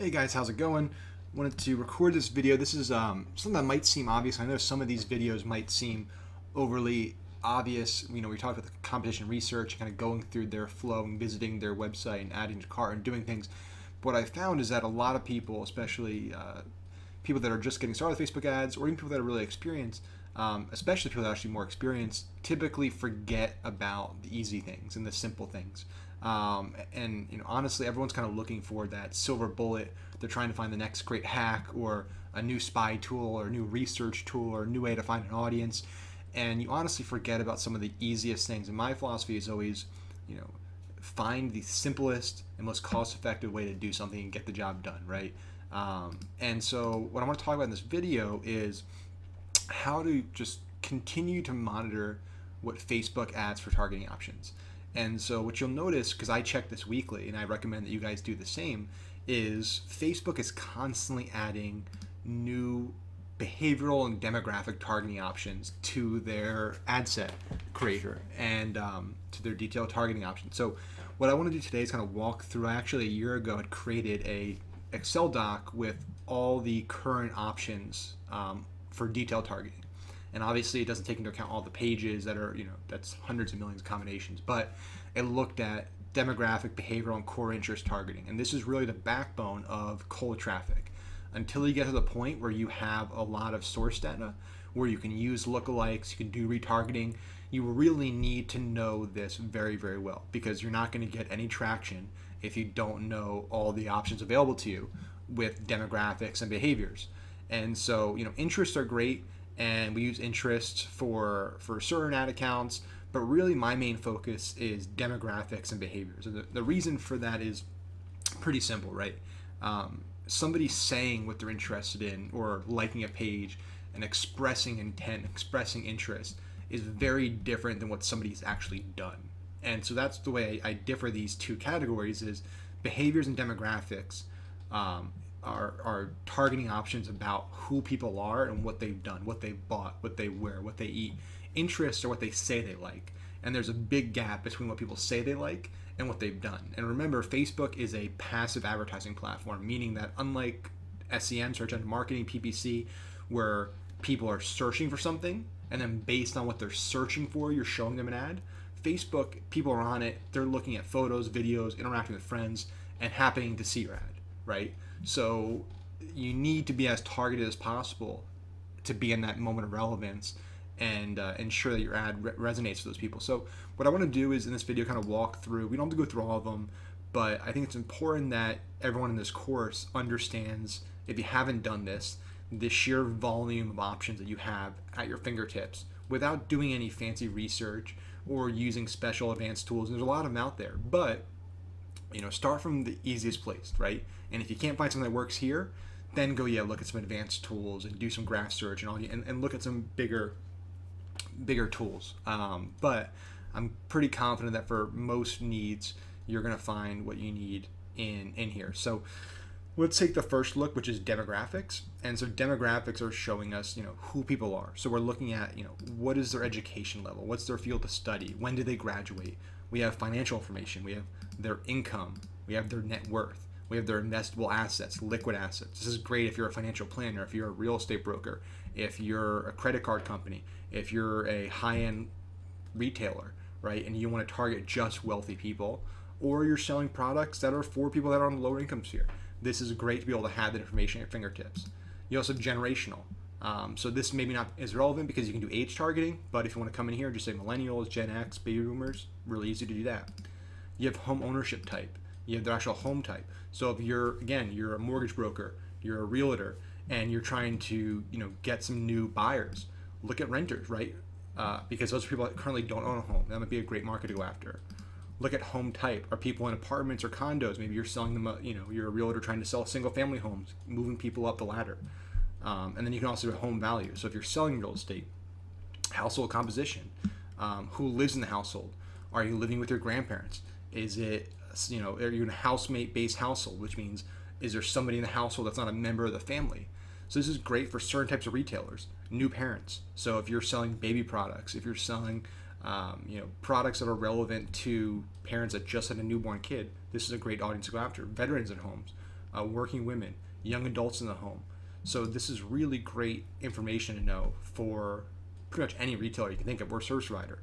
Hey guys, how's it going? Wanted to record this video. This is something that might seem obvious. I know some of these videos might seem overly obvious. We talked about the competition research, kind of going through their flow and visiting their website and adding to cart and doing things. But what I found is that a lot of people, especially people that are just getting started with Facebook ads, or even people that are really experienced, especially people that are actually more experienced, typically forget about the easy things and the simple things. And honestly, everyone's kind of looking for that silver bullet. They're trying to find the next great hack or a new spy tool or a new research tool or a new way to find an audience. And you honestly forget about some of the easiest things. And my philosophy is always, find the simplest and most cost-effective way to do something and get the job done, right? And so what I want to talk about in this video is how to just continue to monitor what Facebook adds for targeting options. And so what you'll notice, because I check this weekly and I recommend that you guys do the same, is Facebook is constantly adding new behavioral and demographic targeting options to their ad set creator and to their detailed targeting options. So what I want to do today is kind of walk through. I actually a year ago had created a Excel doc with all the current options for detailed targeting. And obviously it doesn't take into account all the pages that are, that's hundreds of millions of combinations, but it looked at demographic, behavioral, and core interest targeting. And this is really the backbone of cold traffic. Until you get to the point where you have a lot of source data, where you can use lookalikes, you can do retargeting, you really need to know this very, very well, because you're not going to get any traction if you don't know all the options available to you with demographics and behaviors. And so, interests are great, and we use interests for certain ad accounts, but really my main focus is demographics and behaviors. And the reason for that is pretty simple, right? Somebody saying what they're interested in or liking a page and expressing intent, expressing interest is very different than what somebody's actually done. And so that's the way I differ these two categories is behaviors and demographics are targeting options about who people are and what they've done, what they've bought, what they wear, what they eat. Interests are what they say they like. And there's a big gap between what people say they like and what they've done. And remember, Facebook is a passive advertising platform, meaning that unlike SEM, search engine marketing, PPC, where people are searching for something and then based on what they're searching for, you're showing them an ad. Facebook, people are on it, they're looking at photos, videos, interacting with friends, and happening to see your ad, right? So you need to be as targeted as possible to be in that moment of relevance and ensure that your ad resonates with those people. So what I want to do is in this video kind of walk through, we don't have to go through all of them, but I think it's important that everyone in this course understands, if you haven't done this, the sheer volume of options that you have at your fingertips without doing any fancy research or using special advanced tools. And there's a lot of them out there, but start from the easiest place, right? And if you can't find something that works here, then go look at some advanced tools and do some graph search and look at some bigger tools. But I'm pretty confident that for most needs, you're going to find what you need in here. So let's take the first look, which is demographics. And so demographics are showing us, who people are. So we're looking at, what is their education level? What's their field of study? When did they graduate? We have financial information. We have their income. We have their net worth. We have their investable assets, liquid assets. This is great if you're a financial planner, if you're a real estate broker, if you're a credit card company, if you're a high-end retailer, right? And you want to target just wealthy people, or you're selling products that are for people that are on the lower income sphere. This is great to be able to have that information at your fingertips. You also have generational. So this maybe not is relevant because you can do age targeting, but if you want to come in here and just say millennials, Gen X, baby boomers, really easy to do that. You have home ownership type. You have their actual home type. So if you're a mortgage broker, you're a realtor, and you're trying to get some new buyers, look at renters, right? Because those are people that currently don't own a home. That might be a great market to go after. Look at home type. Are people in apartments or condos? Maybe you're selling them, you're a realtor trying to sell single family homes, moving people up the ladder. And then you can also do home value. So if you're selling real estate, household composition, who lives in the household? Are you living with your grandparents? Is it, are you in a housemate-based household, which means is there somebody in the household that's not a member of the family? So this is great for certain types of retailers. New parents. So if you're selling baby products, if you're selling products that are relevant to parents that just had a newborn kid, this is a great audience to go after. Veterans at homes, working women, young adults in the home. So this is really great information to know for pretty much any retailer you can think of or service provider.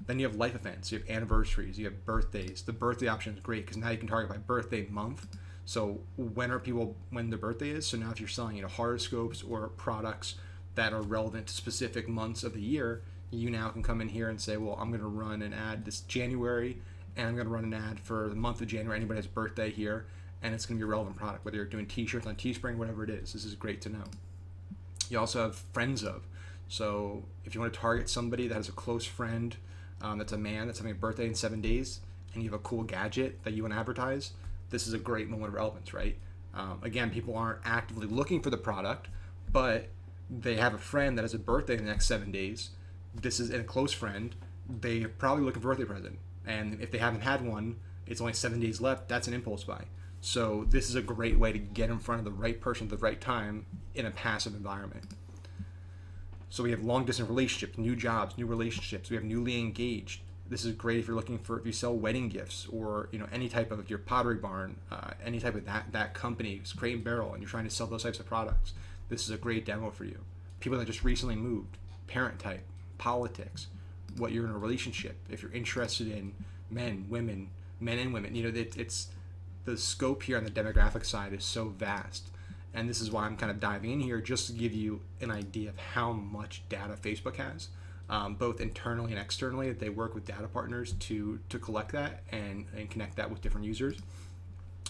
Then you have life events, you have anniversaries, you have birthdays. The birthday option is great because now you can target by birthday month. So when their birthday is. So now if you're selling horoscopes or products that are relevant to specific months of the year, you now can come in here and say, well, I'm going to run an ad this January, and I'm going to run an ad for the month of January. Anybody has a birthday here, and it's going to be a relevant product, whether you're doing t-shirts on Teespring, whatever it is. This is great to know. You also have friends of. So if you want to target somebody that has a close friend, that's a man that's having a birthday in 7 days, and you have a cool gadget that you want to advertise, this is a great moment of relevance, right? Again, people aren't actively looking for the product, but they have a friend that has a birthday in the next 7 days. This is a close friend. They're probably looking for a birthday present. And if they haven't had one, it's only 7 days left. That's an impulse buy. So this is a great way to get in front of the right person at the right time in a passive environment. So we have long distance relationships, new jobs, new relationships. We have newly engaged. This is great if you sell wedding gifts or any type of your Pottery Barn, any type of that company, Crate and Barrel, and you're trying to sell those types of products. This is a great demo for you. People that just recently moved, parent type, politics, what you're in a relationship. If you're interested in men and women, it's the scope here on the demographic side is so vast. And this is why I'm kind of diving in here just to give you an idea of how much data Facebook has, both internally and externally, that they work with data partners to collect that and connect that with different users.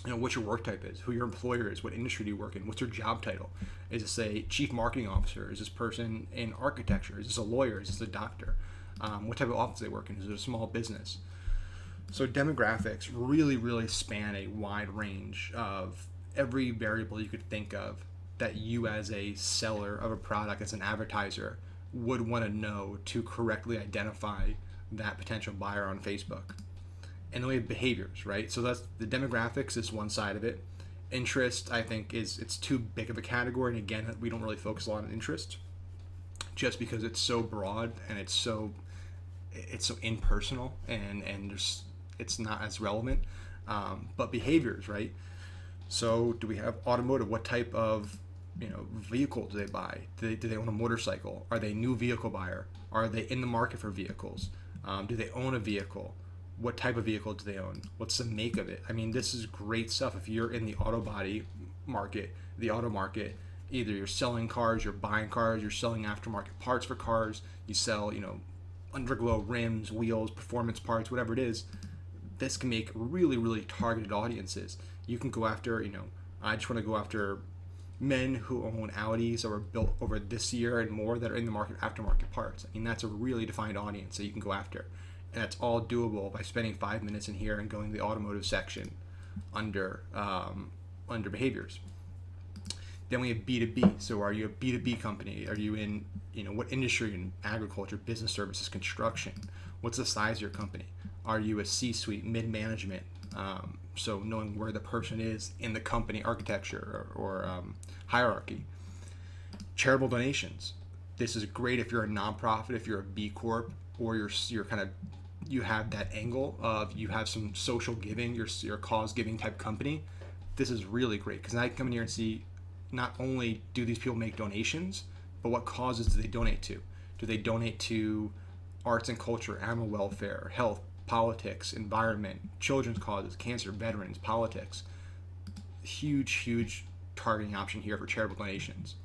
What your work type is, who your employer is, what industry do you work in, what's your job title? Is this a chief marketing officer? Is this person in architecture? Is this a lawyer? Is this a doctor? What type of office they work in? Is it a small business? So demographics really, really span a wide range of every variable you could think of that you as a seller of a product, as an advertiser, would want to know to correctly identify that potential buyer on Facebook. And then we have behaviors, right? So that's the demographics is one side of it. Interest, I think, it's too big of a category. And again, we don't really focus a lot on interest just because it's so broad and it's so impersonal and it's not as relevant. But behaviors, right? So do we have automotive? What type of vehicle do they buy? Do they own a motorcycle? Are they a new vehicle buyer? Are they in the market for vehicles? Do they own a vehicle? What type of vehicle do they own? What's the make of it? I mean, this is great stuff. If you're in the auto market, either you're selling cars, you're buying cars, you're selling aftermarket parts for cars, you sell, underglow rims, wheels, performance parts, whatever it is. This can make really, really targeted audiences. You can go after, I just want to go after men who own Audis or were built over this year and more that are in the market aftermarket parts. I mean, that's a really defined audience that you can go after. And that's all doable by spending 5 minutes in here and going to the automotive section under behaviors. Then we have B2B. So are you a B2B company? Are you in, what industry? In agriculture, business services, construction? What's the size of your company? Are you a C-suite, mid-management? So knowing where the person is in the company architecture or hierarchy. Charitable donations. This is great if you're a nonprofit, if you're a B Corp, or you're kind of, you have that angle of you have some social giving, your cause giving type company. This is really great because now I can come in here and see not only do these people make donations, but what causes do they donate to? Do they donate to arts and culture, animal welfare, health, politics, environment, children's causes, cancer, veterans, politics? Huge targeting option here for charitable donations.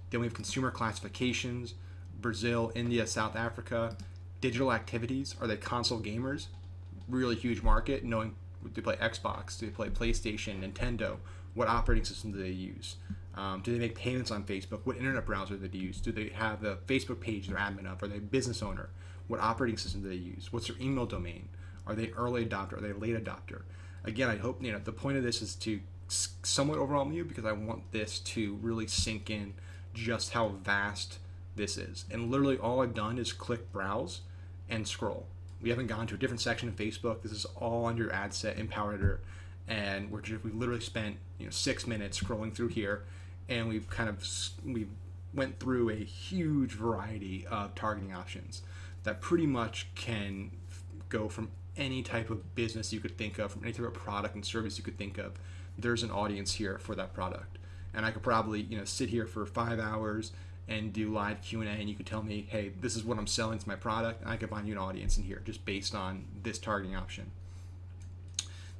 Then we have consumer classifications, Brazil, India, South Africa. Digital activities, are they console gamers? Really huge market, knowing do they play Xbox, do they play PlayStation, Nintendo, what operating system do they use? Do they make payments on Facebook? What internet browser do they use? Do they have a Facebook page they're admin of? Are they a business owner? What operating system do they use? What's their email domain? Are they early adopter? Are they late adopter? Again, I hope the point of this is to somewhat overwhelm you because I want this to really sink in just how vast this is. And literally all I've done is click browse and scroll. We haven't gone to a different section of Facebook. This is all under ad set in Power Editor, and we literally spent 6 minutes scrolling through here, and we went through a huge variety of targeting options that pretty much can go from any type of business you could think of, from any type of product and service you could think of, there's an audience here for that product. And I could probably, sit here for 5 hours and do live Q&A, and you could tell me, hey, this is what I'm selling to my product, and I could find you an audience in here just based on this targeting option.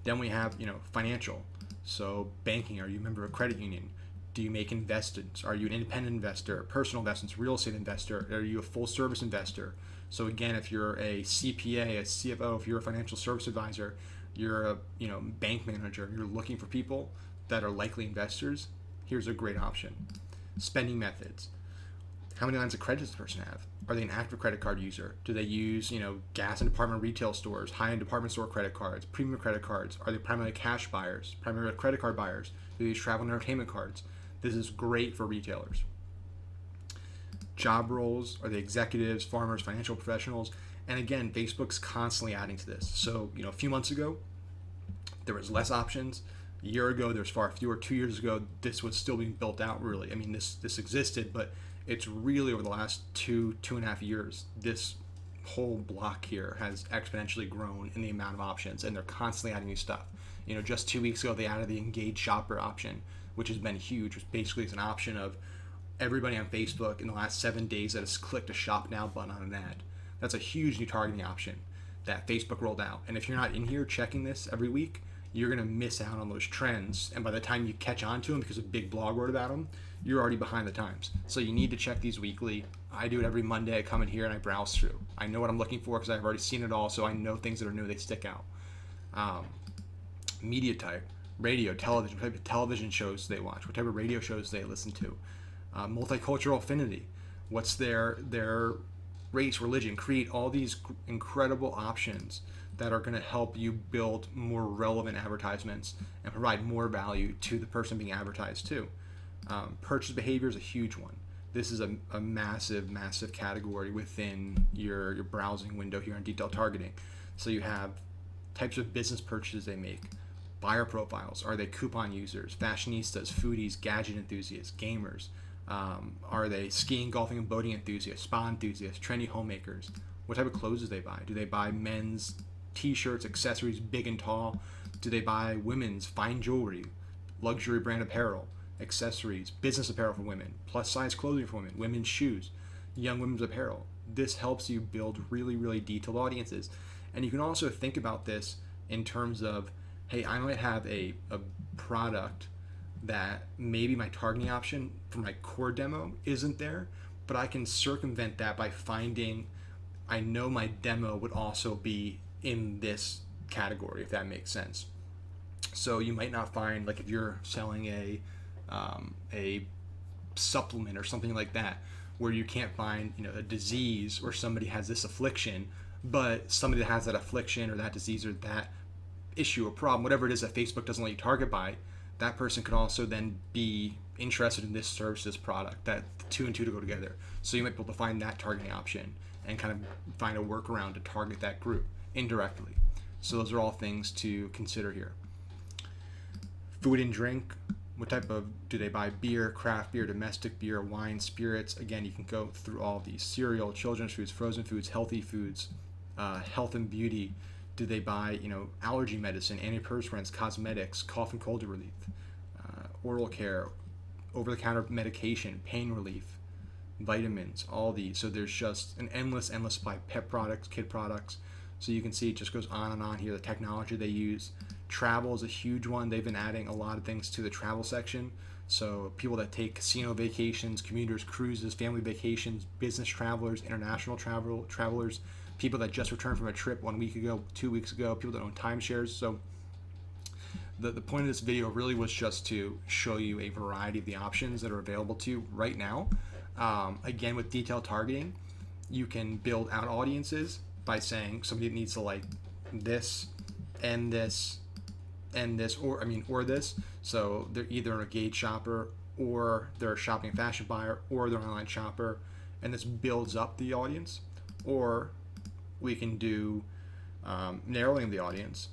Then we have, financial. So banking, are you a member of a credit union? Do you make investments? Are you an independent investor, personal investments, real estate investor? Are you a full service investor? So again, if you're a CPA, a CFO, if you're a financial service advisor, you're a bank manager, you're looking for people that are likely investors, here's a great option. Spending methods. How many lines of credit does the person have? Are they an active credit card user? Do they use, gas and department retail stores, high-end department store credit cards, premium credit cards? Are they primarily cash buyers, primarily credit card buyers? Do they use travel and entertainment cards? This is great for retailers. Job roles, are they executives, farmers, financial professionals? And again, Facebook's constantly adding to this. So, a few months ago, there was less options. A year ago, there's far fewer. 2 years ago, this was still being built out, really. I mean, this existed, but it's really over the last 2.5 years, this whole block here has exponentially grown in the amount of options, and they're constantly adding new stuff. Just 2 weeks ago, they added the engaged shopper option, which has been huge, which basically is an option of everybody on Facebook in the last 7 days that has clicked a shop now button on an ad. That's a huge new targeting option that Facebook rolled out. And if you're not in here checking this every week, you're going to miss out on those trends. And by the time you catch on to them, because a big blog wrote about them, you're already behind the times. So you need to check these weekly. I do it every Monday. I come in here and I browse through. I know what I'm looking for because I've already seen it all, so I know things that are new, they stick out. Media type, radio, television, what type of television shows they watch, what type of radio shows they listen to. Multicultural affinity, what's their race, religion, create all these incredible options that are going to help you build more relevant advertisements and provide more value to the person being advertised to. Purchase behavior is a huge one. This is a massive category within your browsing window here on detailed targeting. So you have types of business purchases they make, buyer profiles. Are they coupon users, fashionistas, foodies, gadget enthusiasts, gamers? Are they skiing, golfing, and boating enthusiasts, spa enthusiasts, trendy homemakers? What type of clothes do they buy? Do they buy men's t-shirts, accessories, big and tall? Do they buy women's fine jewelry, luxury brand apparel, accessories, business apparel for women, plus size clothing for women, women's shoes, young women's apparel? This helps you build really detailed audiences. And you can also think about this in terms of, hey, I might have a product that maybe my targeting option for my core demo isn't there, but I can circumvent that by finding, I know my demo would also be in this category, if that makes sense. So you might not find, like if you're selling a supplement or something like that, where you can't find a disease or somebody has this affliction, but somebody that has that affliction or that disease or that issue or problem, whatever it is that Facebook doesn't let you target by, that person could also then be interested in this service, this product, that two and two to go together. So you might be able to find that targeting option and kind of find a workaround to target that group indirectly. So those are all things to consider here. Food and drink. What type of, do they buy beer, craft beer, domestic beer, wine, spirits? Again, you can go through all of these. Cereal, children's foods, frozen foods, healthy foods, health and beauty. Do they buy, allergy medicine, antiperspirants, cosmetics, cough and cold relief, oral care, over-the-counter medication, pain relief, vitamins, all these. So there's just an endless supply. Pet products, kid products. So you can see it just goes on and on here. The technology they use. Travel is a huge one. They've been adding a lot of things to the travel section. So people that take casino vacations, commuters, cruises, family vacations, business travelers, international travelers, people that just returned from a trip 1 week ago, 2 weeks ago, people that own timeshares. So the point of this video really was just to show you a variety of the options that are available to you right now. Again, with detailed targeting, you can build out audiences by saying somebody needs to like this and this and this, or this. So they're either an engaged shopper, or they're a shopping fashion buyer, or they're an online shopper, and this builds up the audience. Or we can do narrowing the audience,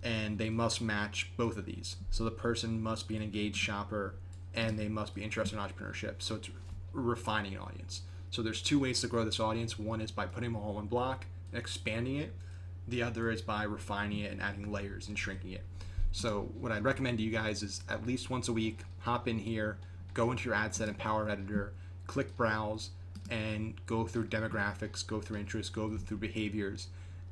and they must match both of these. So the person must be an engaged shopper and they must be interested in entrepreneurship. So it's refining an audience. So there's two ways to grow this audience. One is by putting them all in one block and expanding it. The other is by refining it and adding layers and shrinking it. So what I'd recommend to you guys is at least once a week, hop in here, go into your ad set and Power Editor, click browse, and go through demographics, go through interests, go through behaviors,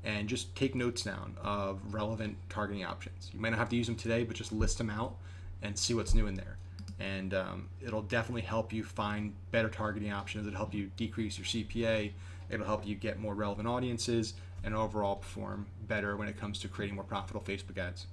and just take notes down of relevant targeting options. You might not have to use them today, but just list them out and see what's new in there. And it'll definitely help you find better targeting options. It'll help you decrease your CPA. It'll help you get more relevant audiences and overall perform better when it comes to creating more profitable Facebook ads.